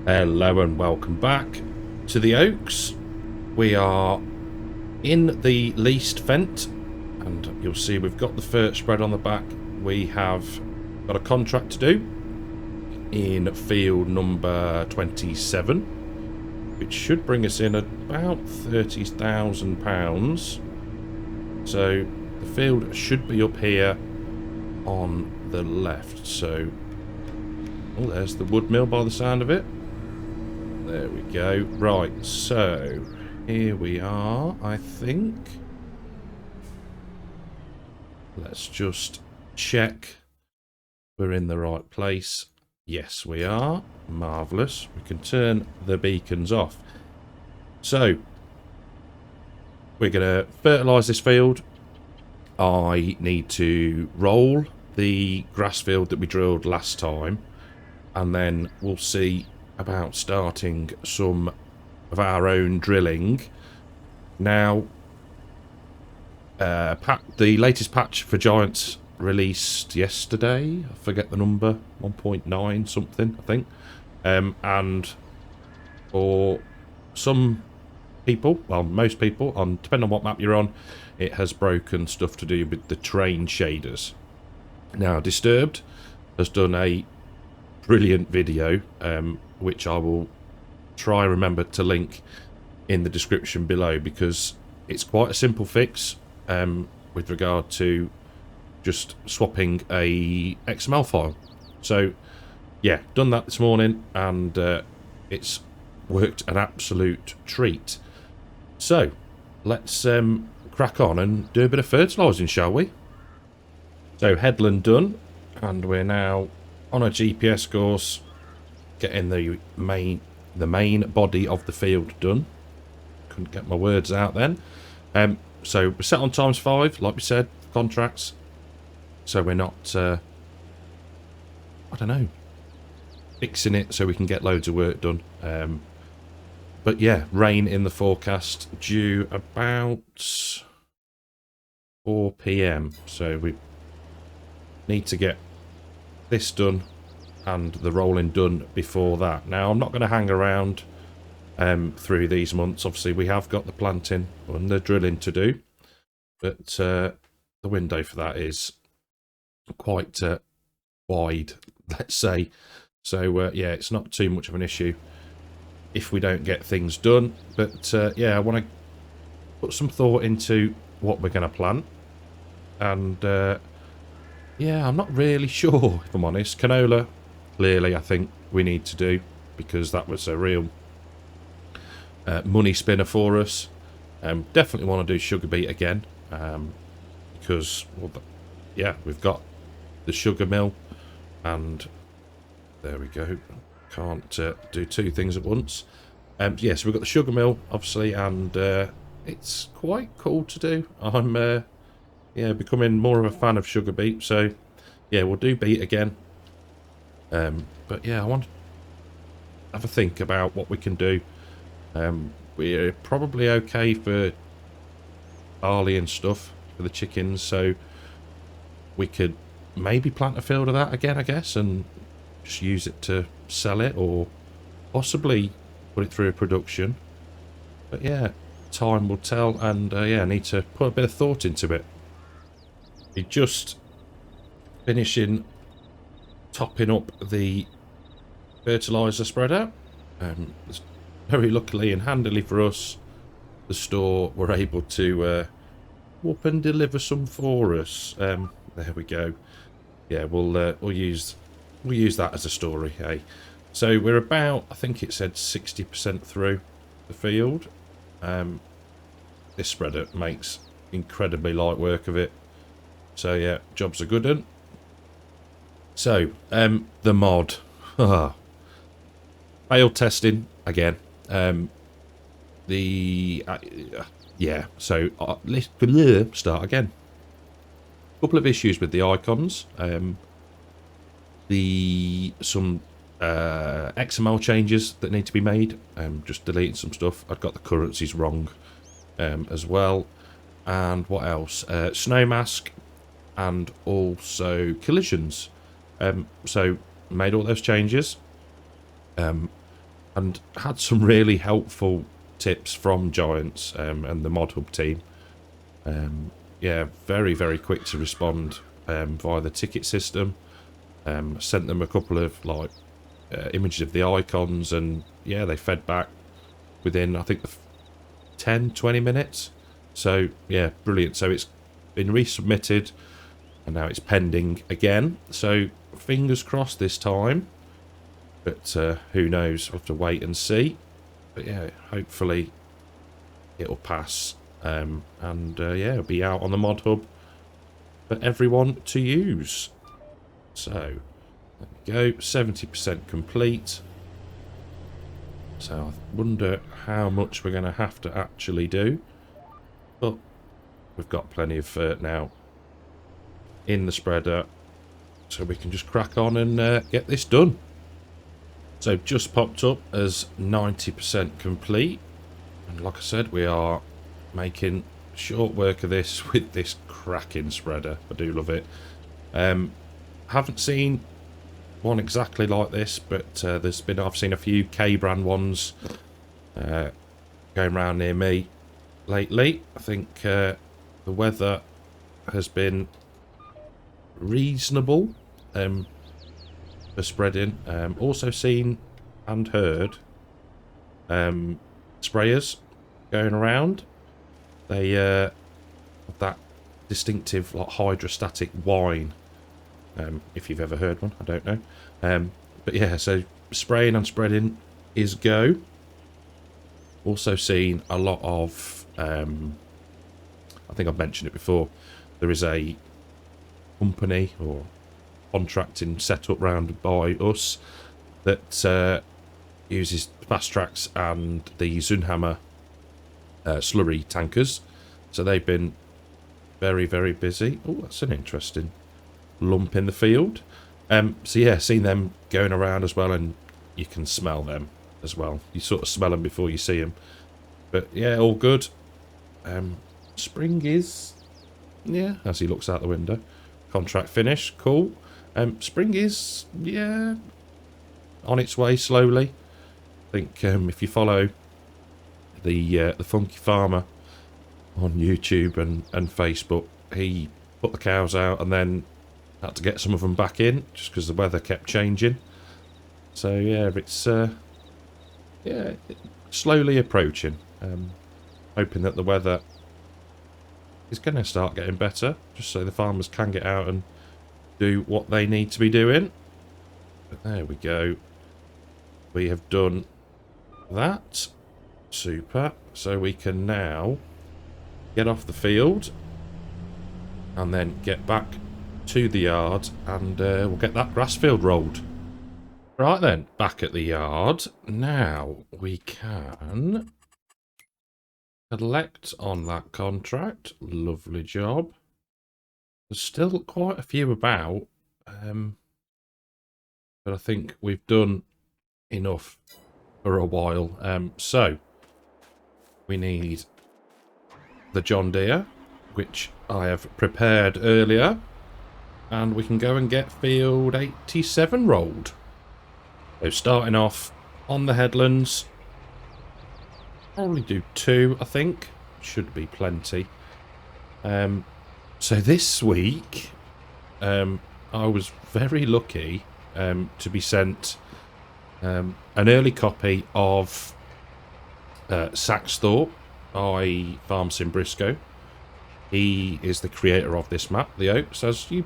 Hello and welcome back to the Oaks. We are in the leased vent, and you'll see we've got the fert spread on the back. We have got a contract to do in field number 27, which should bring us in about £30,000. So the field should be up here on the left. So, oh, there's the wood mill by the sound of it. There we go. Right, so here we are, I think. Let's just check we're in the right place. Yes, we are. Marvellous. We can turn the beacons off. So, we're going to fertilise this field. I need to roll the grass field that we drilled last time, and then we'll see about starting some of our own drilling. Now, the latest patch for Giants released yesterday. I forget the number, 1.9 something, I think. And for some people, well, most people, depending on what map you're on, it has broken stuff to do with the terrain shaders. Now, Disturbed has done a brilliant video, which I will try and remember to link in the description below, because it's quite a simple fix with regard to just swapping a XML file. So yeah, done that this morning, and it's worked an absolute treat. So let's crack on and do a bit of fertilising, shall we? So headland done, and we're now on a GPS course, getting the main body of the field done. Couldn't get my words out then. So we're set on ×5, like we said, contracts. So we're not, I don't know, fixing it so we can get loads of work done. But yeah, rain in the forecast due about 4 PM. So we need to get this done and the rolling done before that. Now, I'm not going to hang around through these months. Obviously, we have got the planting and the drilling to do, but the window for that is quite wide, let's say. So yeah, it's not too much of an issue if we don't get things done. But yeah, I want to put some thought into what we're going to plant, and yeah, I'm not really sure, if I'm honest. Canola, clearly, I think we need to do, because that was a real money spinner for us. Definitely want to do sugar beet again, because, well, yeah, we've got the sugar mill, and there we go. Can't do two things at once. Yeah, so we've got the sugar mill, obviously, and it's quite cool to do. I'm yeah, becoming more of a fan of sugar beet, so yeah, we'll do beet again. But yeah, I want to have a think about what we can do. We're probably okay for barley and stuff for the chickens, so we could maybe plant a field of that again, I guess, and just use it to sell it, or possibly put it through a production. But yeah, time will tell, and yeah, I need to put a bit of thought into it. We're just finishing topping up the fertiliser spreader. Very luckily and handily for us, the store were able to whoop and deliver some for us. There we go. Yeah, we'll use that as a story, hey. So we're about, I think it said 60% through the field. This spreader makes incredibly light work of it. So yeah, job's a good one. So, the mod. Failed testing again. Yeah, so let's start again. Couple of issues with the icons. Some XML changes that need to be made. Just deleting some stuff. I've got the currencies wrong as well. And what else? Snow mask, and also collisions. So made all those changes. and had some really helpful tips from Giants and the Mod Hub team. Yeah, very, very quick to respond via the ticket system. Sent them a couple of like images of the icons, and yeah, they fed back within, I think, 10-20 minutes. So yeah, brilliant. So it's been resubmitted and now it's pending again, so fingers crossed this time, but who knows, we'll have to wait and see. But yeah, hopefully it'll pass, and yeah, it'll be out on the Mod Hub for everyone to use. So there we go, 70% complete. So I wonder how much we're going to have to actually do, but we've got plenty of now in the spreader, so we can just crack on and get this done. So just popped up as 90% complete, and like I said, we are making short work of this with this cracking spreader. I do love it. Haven't seen one exactly like this, but I've seen a few K brand ones going around near me lately. I think the weather has been reasonable for spreading. Also seen and heard sprayers going around. They have that distinctive like hydrostatic whine. If you've ever heard one, I don't know. But yeah, so spraying and spreading is go. Also seen a lot of, I think I've mentioned it before, there is a company or contracting set up round by us that uses Fast Tracks and the Zunhammer slurry tankers. So they've been very, very busy. Oh, that's an interesting lump in the field. So yeah, seen them going around as well, and you can smell them as well. You sort of smell them before you see them. But yeah, all good. Spring is, yeah, as he looks out the window. Contract finished, cool. Spring is, yeah, on its way slowly. I think if you follow the Funky Farmer on YouTube and Facebook, he put the cows out and then had to get some of them back in just because the weather kept changing. So yeah, it's yeah, slowly approaching. Hoping that the weather is going to start getting better, just so the farmers can get out and do what they need to be doing. But there we go. We have done that. Super. So we can now get off the field and then get back to the yard, and we'll get that grass field rolled. Right then, back at the yard. Now we can collect on that contract. Lovely job. There's still quite a few about, but I think we've done enough for a while. So we need the John Deere, which I have prepared earlier, and we can go and get field 87 rolled. So starting off on the headlands, probably do 2, I think. Should be plenty. So this week, I was very lucky to be sent an early copy of Saxthorpe by FarmSimBrisco. He is the creator of this map, the Oaks, as you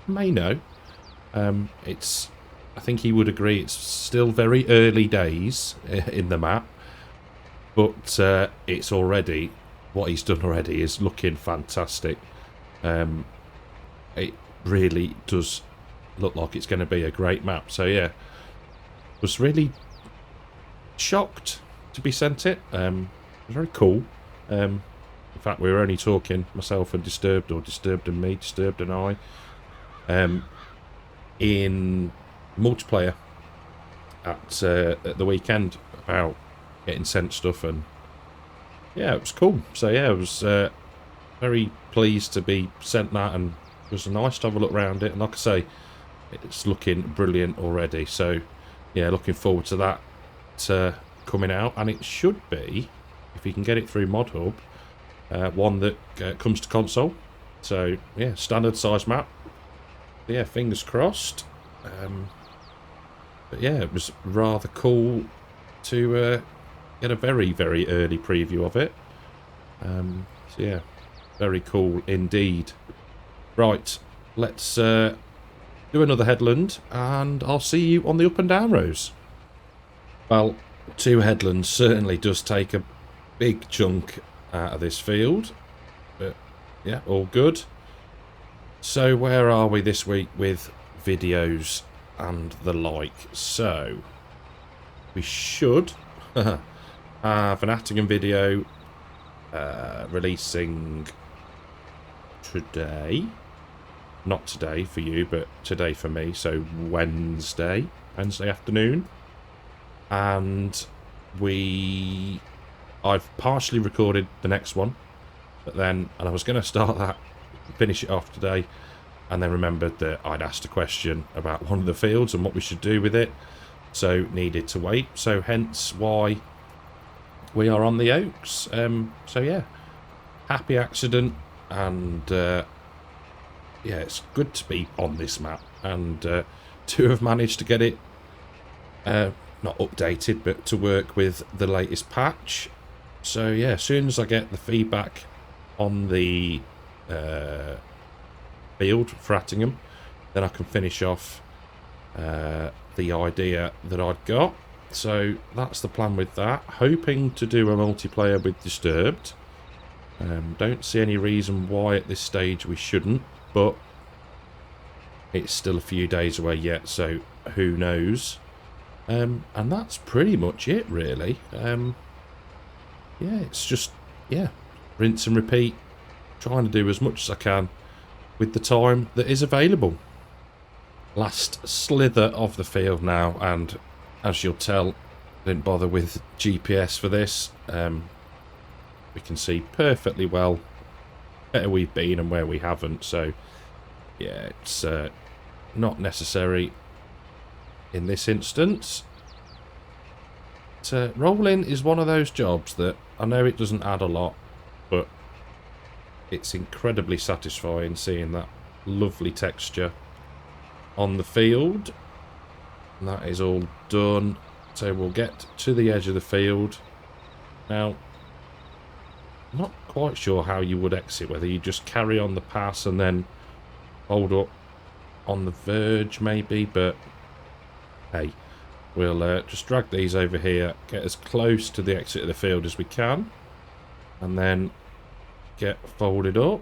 may know. I think he would agree it's still very early days in the map, but it's already, what he's done already is looking fantastic. It really does look like it's going to be a great map. So yeah, was really shocked to be sent it. Very cool. In fact, we were only talking, myself and Disturbed, or Disturbed and me, Disturbed and I, in multiplayer at the weekend about getting sent stuff, and yeah, it was cool. So yeah, I was very pleased to be sent that, and it was nice to have a look around it. And like I say, it's looking brilliant already. So yeah, looking forward to that it coming out, and it should be, if you can get it through Mod Hub, one that comes to console. So yeah, standard size map. Yeah, fingers crossed. But yeah, it was rather cool to get a very, very early preview of it. So yeah, very cool indeed. Right, let's do another headland, and I'll see you on the up and down rows. Well, 2 headlands certainly does take a big chunk out of this field, but yeah, all good. So where are we this week with videos and the like? So we should have an Attingham video releasing today. Not today for you, but today for me. So Wednesday afternoon. And I've partially recorded the next one, but then, and I was going to start that, finish it off today, and then remembered that I'd asked a question about one of the fields and what we should do with it, so needed to wait. So hence why we are on the Oaks. So yeah, happy accident, and yeah, it's good to be on this map, and to have managed to get it not updated, but to work with the latest patch. So yeah, as soon as I get the feedback on the field for Attingham, then I can finish off the idea that I'd got. So that's the plan with that. Hoping to do a multiplayer with Disturbed. Don't see any reason why at this stage we shouldn't, but it's still a few days away yet, so who knows. And that's pretty much it, really. Yeah, it's just, yeah, rinse and repeat, trying to do as much as I can with the time that is available. Last slither of the field now, and as you'll tell, I didn't bother with GPS for this. We can see perfectly well where we've been and where we haven't, so yeah, it's not necessary in this instance. Rolling is one of those jobs that I know it doesn't add a lot, but it's incredibly satisfying seeing that lovely texture on the field. And that is all done, so we'll get to the edge of the field. Now, I'm not quite sure how you would exit, whether you just carry on the pass and then hold up on the verge maybe, but hey, we'll just drag these over here, get as close to the exit of the field as we can, and then get folded up.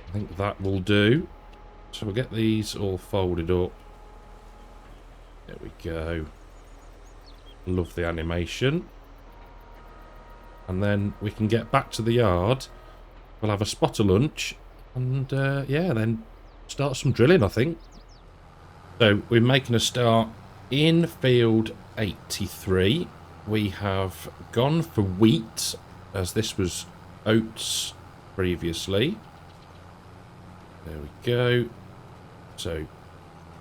I think that will do. So we'll get these all folded up. There we go. Love the animation. And then we can get back to the yard. We'll have a spot of lunch, and yeah, then start some drilling, I think. So we're making a start in field 83. We have gone for wheat, as this was oats previously. There we go. So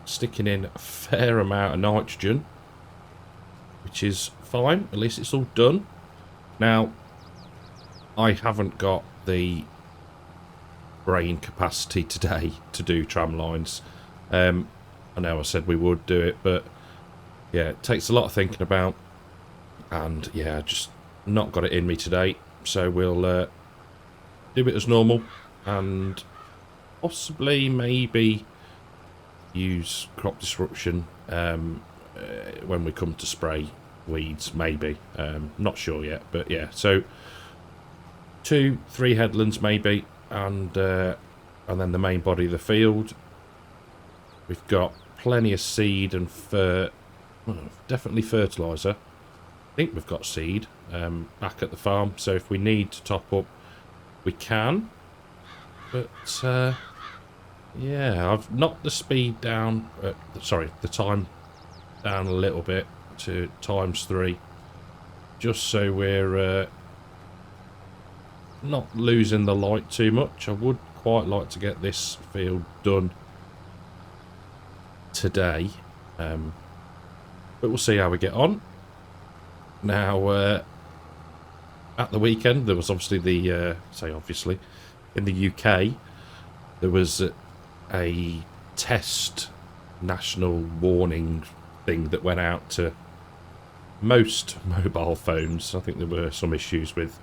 sticking in a fair amount of nitrogen, which is fine. At least it's all done. Now, I haven't got the brain capacity today to do tram lines. I know I said we would do it, but yeah, it takes a lot of thinking about, and yeah, just not got it in me today. So we'll do it as normal, and possibly maybe use crop disruption when we come to spray weeds, maybe. Not sure yet, but yeah, so 2-3 headlands maybe, and then the main body of the field. We've got plenty of seed and definitely fertiliser. I think we've got seed back at the farm, so if we need to top up, we can. But yeah, I've knocked the speed down, sorry, the time down a little bit to ×3, just so we're not losing the light too much. I would quite like to get this field done today, but we'll see how we get on. Now, at the weekend, there was obviously the, obviously, in the UK, there was a test national warning thing that went out to most mobile phones. I think there were some issues with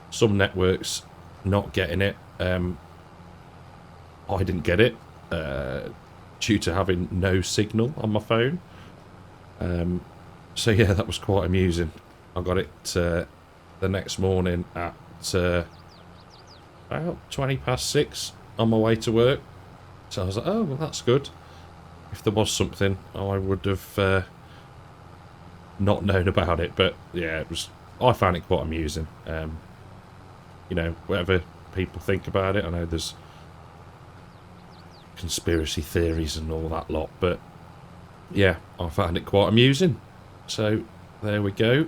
some networks not getting it. I didn't get it due to having no signal on my phone. So yeah, that was quite amusing. I got it the next morning at about 6:20 on my way to work. So I was like, oh, well, that's good. If there was something, I would have not known about it. But yeah, it was. I found it quite amusing. You know, whatever people think about it, I know there's conspiracy theories and all that lot, but yeah, I found it quite amusing. So there we go.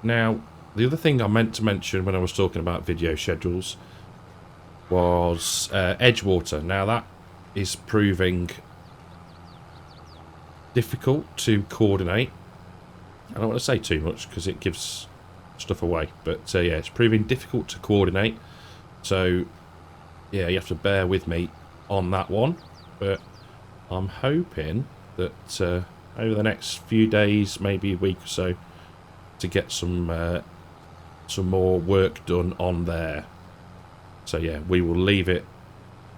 Now, the other thing I meant to mention when I was talking about video schedules was Edgewater. Now that is proving difficult to coordinate. I don't want to say too much because it gives stuff away, but yeah, it's proving difficult to coordinate. So yeah, you have to bear with me on that one, but I'm hoping that over the next few days, maybe a week or so, to get some more work done on there. So yeah, we will leave it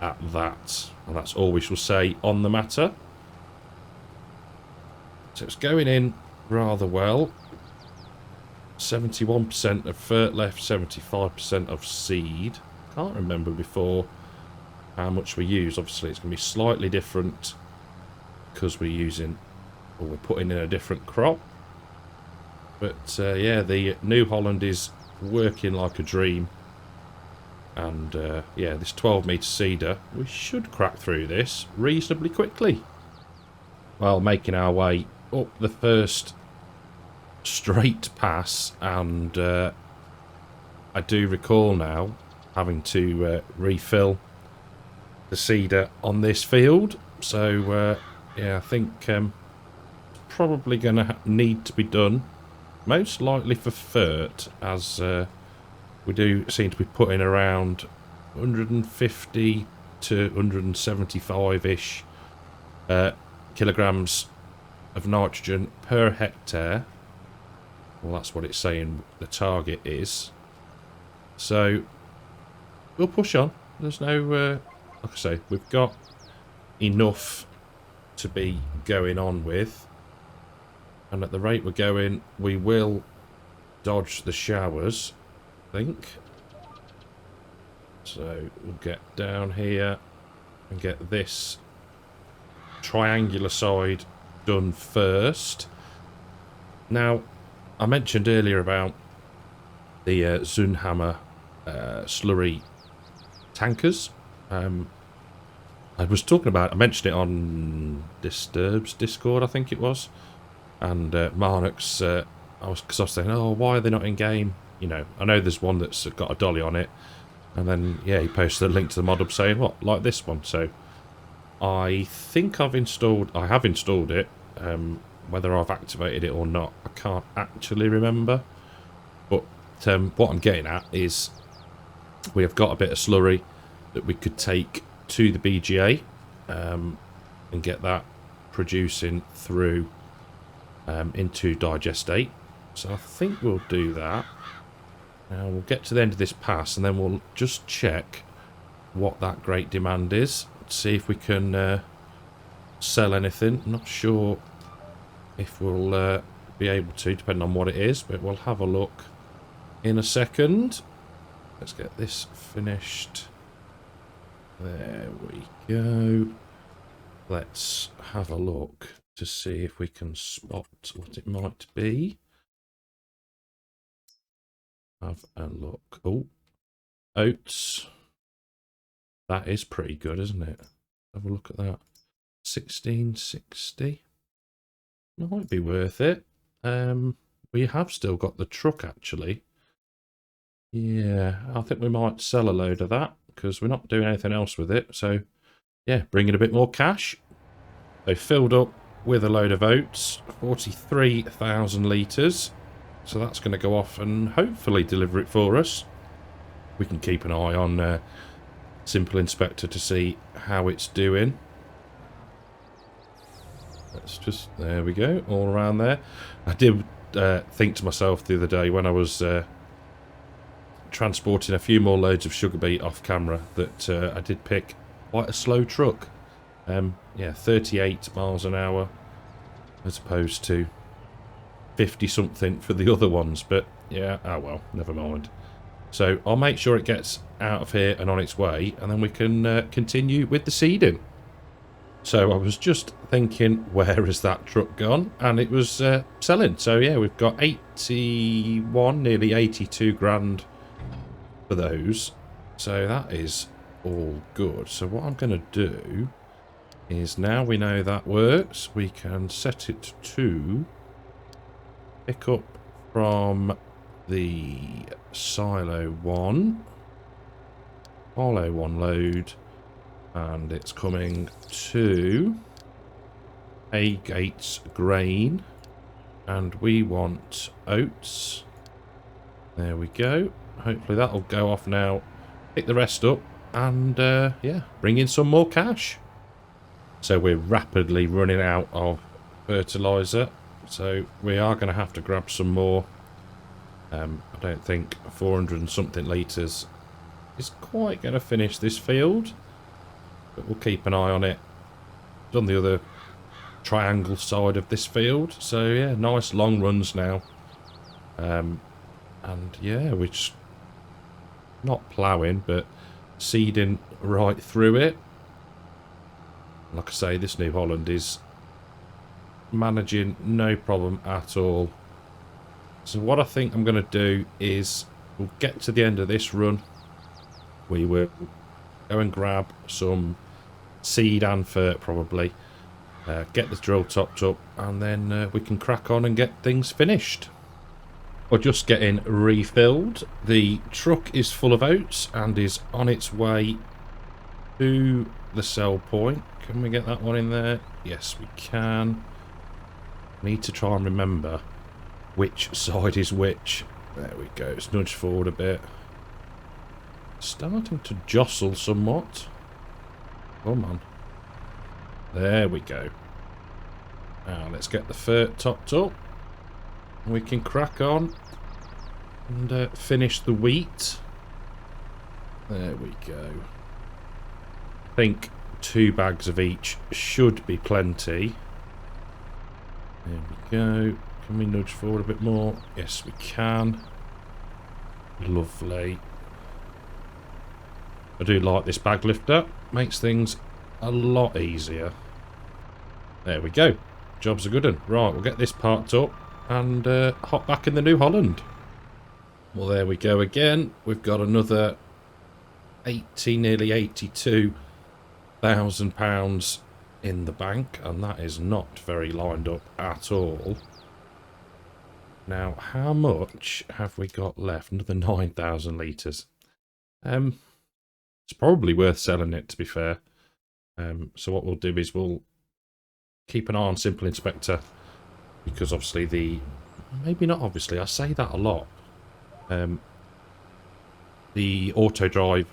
at that, and that's all we shall say on the matter. So it's going in rather well. 71% of fert left, 75% of seed. Can't remember before how much we use. Obviously it's going to be slightly different because we're using, or we're putting in a different crop. But yeah, the New Holland is working like a dream. And yeah, this 12-metre seeder, we should crack through this reasonably quickly. While making our way up the first straight pass, and I do recall now having to refill the seeder on this field. So yeah, I think probably going to need to be done, most likely for fert, as we do seem to be putting around 150 to 175-ish kilograms of nitrogen per hectare. Well, that's what it's saying the target is. So we'll push on. There's no, like I say, we've got enough to be going on with. And at the rate we're going, we will dodge the showers, I think. So we'll get down here and get this triangular side done first. Now, I mentioned earlier about the Zunhammer slurry tankers. I was talking about, I mentioned it on Disturb's Discord, I think it was. And Marnux, because I was saying, oh, why are they not in game? You know, I know there's one that's got a dolly on it. And then, yeah, he posted a link to the mod up saying, what, like this one? So I think I have installed it. Whether I've activated it or not, I can't actually remember. But what I'm getting at is we have got a bit of slurry that we could take to the BGA and get that producing through into digestate. So I think we'll do that. Now we'll get to the end of this pass and then we'll just check what that great demand is. See if we can sell anything. I'm not sure if we'll be able to, depending on what it is, but we'll have a look in a second. Let's get this finished. There we go. Let's have a look to see if we can spot what it might be. Have a look. Oh, oats. That is pretty good, isn't it? Have a look at that. 1660. Might be worth it. We have still got the truck, actually. Yeah, I think we might sell a load of that because we're not doing anything else with it. So, yeah, bring in a bit more cash. They filled up with a load of oats, 43,000 litres. So that's going to go off and hopefully deliver it for us. We can keep an eye on Simple Inspector to see how it's doing. Let's just, there we go, all around there. I did think to myself the other day when I was transporting a few more loads of sugar beet off camera that I did pick quite a slow truck. Yeah, 38 miles an hour as opposed to 50 something for the other ones, but yeah, oh well, never mind. So I'll make sure it gets out of here and on its way, and then we can continue with the seeding. So I was just thinking, where has that truck gone? And it was selling. So yeah, we've got 81, nearly 82 grand for those. So that is all good. So what I'm going to do is, now we know that works, we can set it to pick up from the silo 1, silo 1 load, and it's coming to A Gates grain, and we want oats. There we go. Hopefully that'll go off now, pick the rest up, and yeah, bring in some more cash. So we're rapidly running out of fertiliser, so we are going to have to grab some more. I don't think 400 and something litres is quite going to finish this field, but we'll keep an eye on it. It's on the other triangle side of this field, so yeah, nice long runs now. And yeah, we're just not ploughing, but seeding right through it. Like I say, this New Holland is managing no problem at all. So what I think I'm going to do is, we'll get to the end of this run, we will go and grab some seed and fert probably, get the drill topped up, and then we can crack on and get things finished. We're just getting refilled. The truck is full of oats and is on its way to the sell point. Can we get that one in there? Yes, we can. Need to try and remember which side is which. There we go. It's nudged forward a bit. Starting to jostle somewhat. Come on. There we go. Now let's get the fert topped up. We can crack on and finish the wheat. There we go. I think 2 bags of each should be plenty. There we go. Can we nudge forward a bit more? Yes, we can. Lovely. I do like this bag lifter. Makes things a lot easier. There we go. Job's a good one. Right, we'll get this parked up and hop back in the New Holland. Well, there we go again. We've got another 80, nearly £82,000 in the bank, and that is not very lined up at all. Now, how much have we got left? Another 9,000 litres. It's probably worth selling it, to be fair. So what we'll do is we'll keep an eye on Simple Inspector, because obviously maybe not obviously, I say that a lot. The auto drive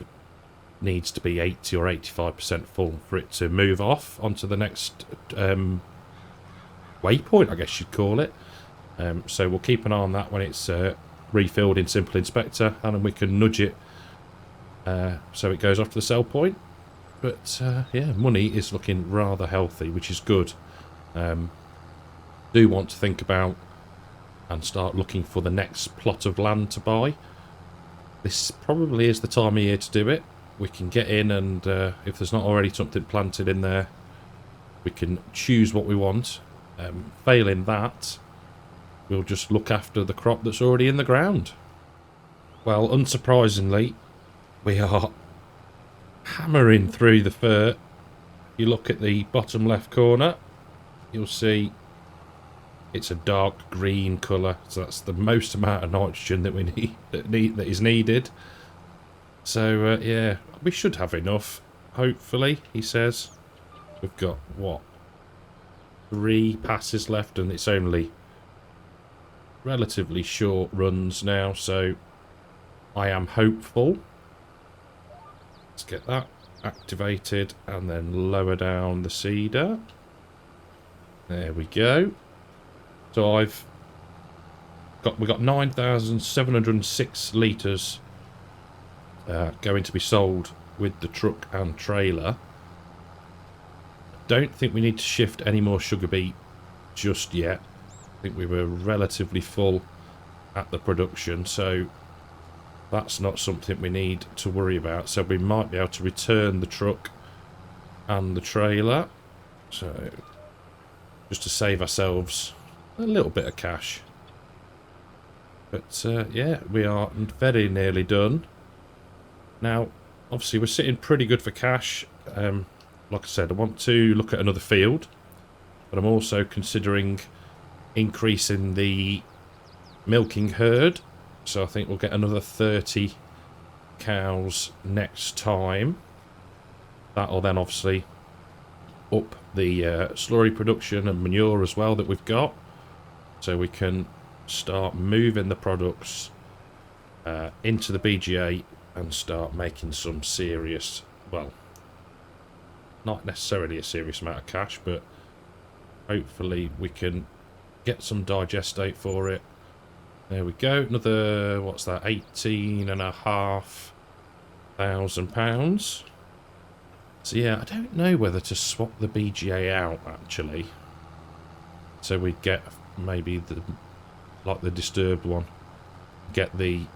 needs to be 80 or 85% full for it to move off onto the next waypoint, I guess you'd call it. So we'll keep an eye on that when it's refilled in Simple Inspector, and then we can nudge it so it goes off to the sell point. But yeah, money is looking rather healthy, which is good. Do want to think about and start looking for the next plot of land to buy. This probably is the time of year to do it. We can get in, and if there's not already something planted in there, we can choose what we want. Failing that, we'll just look after the crop that's already in the ground. Well, unsurprisingly, we are hammering through the fert. You look at the bottom left corner, you'll see it's a dark green colour, so that's the most amount of nitrogen that we need, that is needed. So yeah, we should have enough, hopefully, he says. We've got, what, 3 passes left, and it's only relatively short runs now, so I am hopeful. Let's get that activated and then lower down the seeder. There we go. So we've got 9,706 litres going to be sold with the truck and trailer. Don't think we need to shift any more sugar beet just yet. I think we were relatively full at the production, so that's not something we need to worry about. So we might be able to return the truck and the trailer, so just to save ourselves a little bit of cash. But yeah, we are very nearly done. Now, obviously we're sitting pretty good for cash. Like I said, I want to look at another field, but I'm also considering increasing the milking herd. So I think we'll get another 30 cows next time. That'll then obviously up the slurry production and manure as well that we've got. So we can start moving the products into the BGA and start making some serious, well, not necessarily a serious amount of cash, but hopefully we can get some digestate for it. There we go, another, what's that, £18,500. So yeah, I don't know whether to swap the BGA out actually, so we get maybe the disturbed one, get the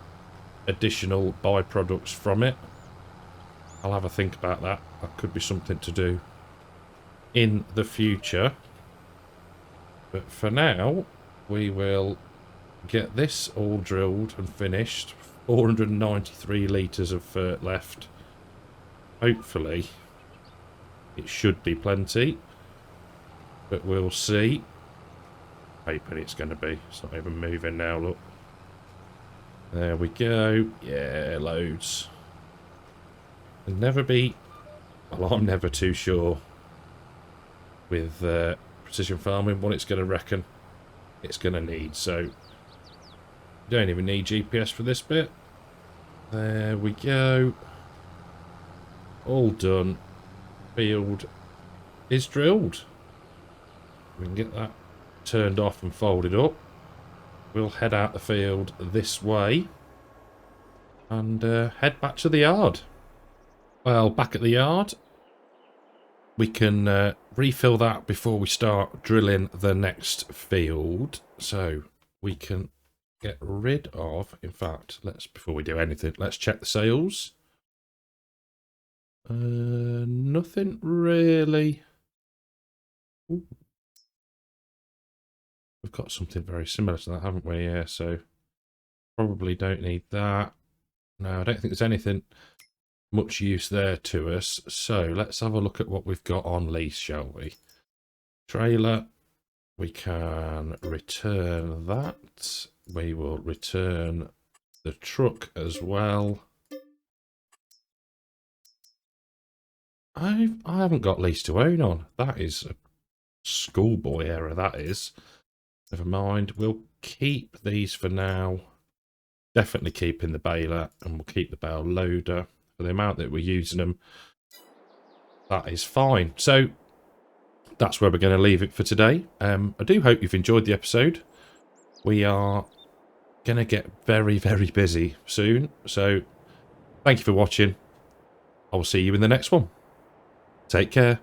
additional byproducts from it. I'll have a think about that. That could be something to do in the future. But for now, we will get this all drilled and finished. 493 litres of fert left. Hopefully, it should be plenty. But we'll see. Hoping it's going to be. It's not even moving now, look. There we go. Yeah, loads. There'll never be... Well, I'm never too sure with precision farming what it's going to reckon it's going to need. So, you don't even need GPS for this bit. There we go. All done. Field is drilled. We can get that turned off and folded up. We'll head out the field this way and head back to the yard. Well, back at the yard, we can refill that before we start drilling the next field. So we can get rid of, in fact, before we do anything, let's check the sales. Nothing really. Ooh. We've got something very similar to that, haven't we? Yeah, so probably don't need that. No, I don't think there's anything much use there to us. So let's have a look at what we've got on lease, shall we? Trailer, we can return that. We will return the truck as well. I haven't got lease to own on. That is a schoolboy error, that is. Never mind, we'll keep these for now. Definitely keeping the baler, and we'll keep the bale loader. For the amount that we're using them, that is fine. So, that's where we're going to leave it for today. I do hope you've enjoyed the episode. We are going to get very, very busy soon. So, thank you for watching. I will see you in the next one. Take care.